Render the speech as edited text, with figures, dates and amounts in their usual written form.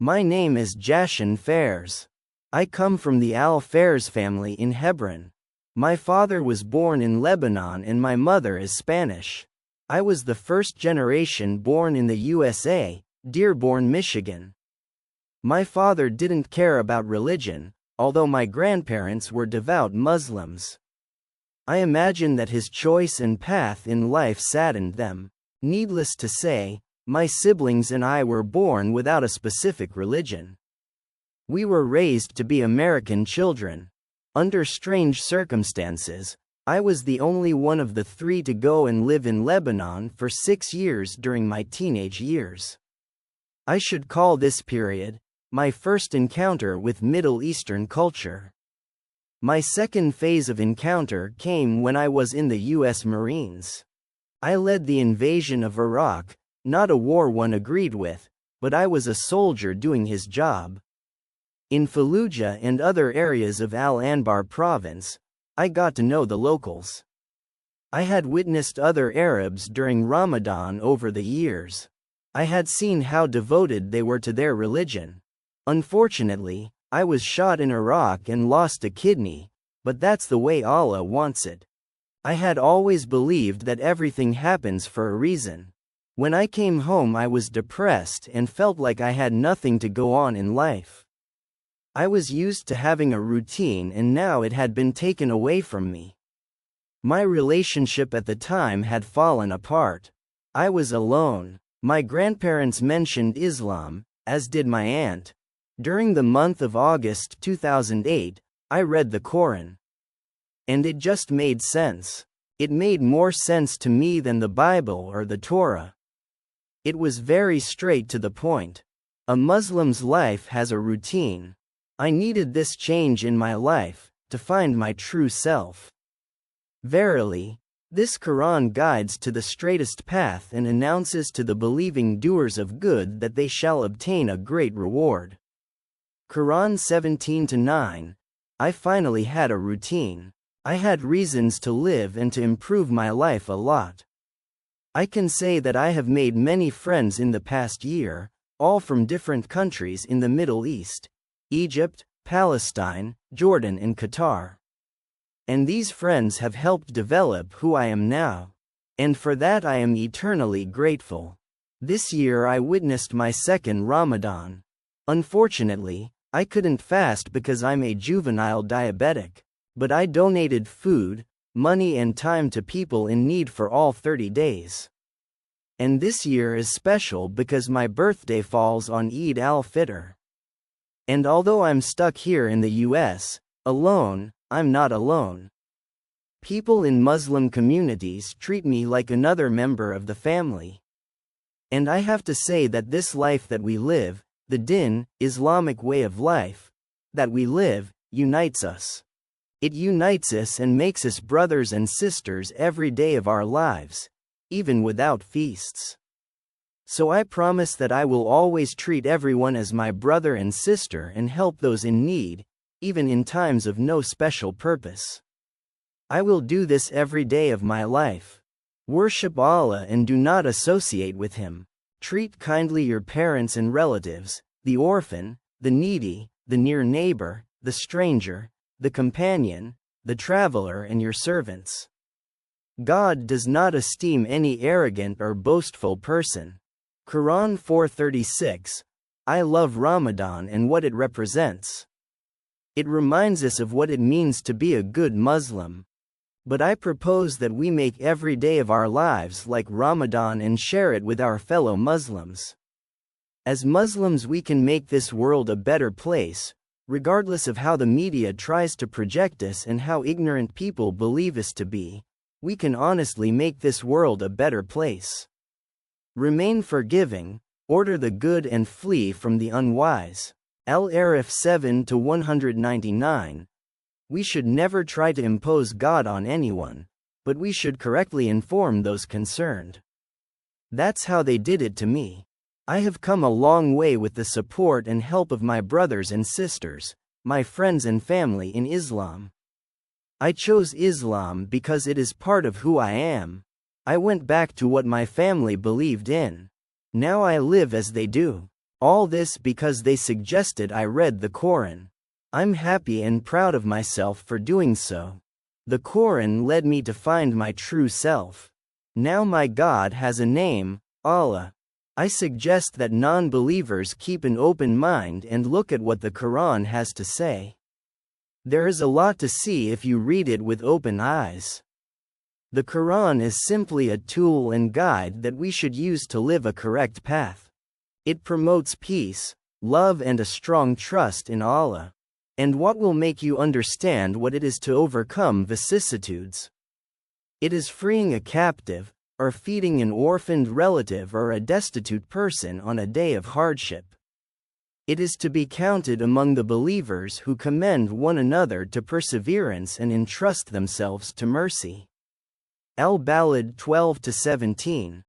My name is Jashan Fairs. I come from the Al-Fairs family in Hebron. My father was born in Lebanon and my mother is Spanish. I was the first generation born in the USA, Dearborn, Michigan. My father didn't care about religion, although my grandparents were devout Muslims. I imagine that his choice and path in life saddened them. Needless to say, my siblings and I were born without a specific religion. We were raised to be American children. Under strange circumstances, I was the only one of the three to go and live in Lebanon for 6 years during my teenage years. I should call this period my first encounter with Middle Eastern culture. My second phase of encounter came when I was in the U.S. Marines. I led the invasion of Iraq, not a war one agreed with, but I was a soldier doing his job. In Fallujah and other areas of Al-Anbar province, I got to know the locals. I had witnessed other Arabs during Ramadan over the years. I had seen how devoted they were to their religion. Unfortunately, I was shot in Iraq and lost a kidney, but that's the way Allah wants it. I had always believed that everything happens for a reason. When I came home, I was depressed and felt like I had nothing to go on in life. I was used to having a routine and now it had been taken away from me. My relationship at the time had fallen apart. I was alone. My grandparents mentioned Islam, as did my aunt. During the month of August 2008, I read the Quran. And it just made sense. It made more sense to me than the Bible or the Torah. It was very straight to the point. A Muslim's life has a routine. I needed this change in my life, to find my true self. Verily, this Quran guides to the straightest path and announces to the believing doers of good that they shall obtain a great reward. Quran 17-9. I finally had a routine. I had reasons to live and to improve my life a lot. I can say that I have made many friends in the past year, all from different countries in the Middle East, Egypt, Palestine, Jordan and Qatar. And these friends have helped develop who I am now. And for that I am eternally grateful. This year I witnessed my second Ramadan. Unfortunately, I couldn't fast because I'm a juvenile diabetic, but I donated food, money and time to people in need for all 30 days. And this year is special because my birthday falls on Eid al-Fitr. And although I'm stuck here in the US, alone, I'm not alone. People in Muslim communities treat me like another member of the family. And I have to say that this life that we live, the Din, Islamic way of life, that we live, unites us. It unites us and makes us brothers and sisters every day of our lives, even without feasts. So I promise that I will always treat everyone as my brother and sister and help those in need, even in times of no special purpose. I will do this every day of my life. Worship Allah and do not associate with Him. Treat kindly your parents and relatives, the orphan, the needy, the near neighbor, the stranger, the companion, the traveler and your servants. God does not esteem any arrogant or boastful person. Quran 4:36. I love Ramadan and what it represents. It reminds us of what it means to be a good Muslim. But I propose that we make every day of our lives like Ramadan and share it with our fellow Muslims. As Muslims we can make this world a better place, regardless of how the media tries to project us and how ignorant people believe us to be. We can honestly make this world a better place. Remain forgiving, order the good and flee from the unwise. Al-Arif 7-199. We should never try to impose God on anyone, but we should correctly inform those concerned. That's how they did it to me. I have come a long way with the support and help of my brothers and sisters, my friends and family in Islam. I chose Islam because it is part of who I am. I went back to what my family believed in. Now I live as they do. All this because they suggested I read the Quran. I'm happy and proud of myself for doing so. The Quran led me to find my true self. Now my God has a name, Allah. I suggest that non-believers keep an open mind and look at what the Quran has to say. There is a lot to see if you read it with open eyes. The Quran is simply a tool and guide that we should use to live a correct path. It promotes peace, love and a strong trust in Allah. And what will make you understand what it is to overcome vicissitudes. It is freeing a captive, or feeding an orphaned relative or a destitute person on a day of hardship. It is to be counted among the believers who commend one another to perseverance and entrust themselves to mercy. Al-Balad 12-17.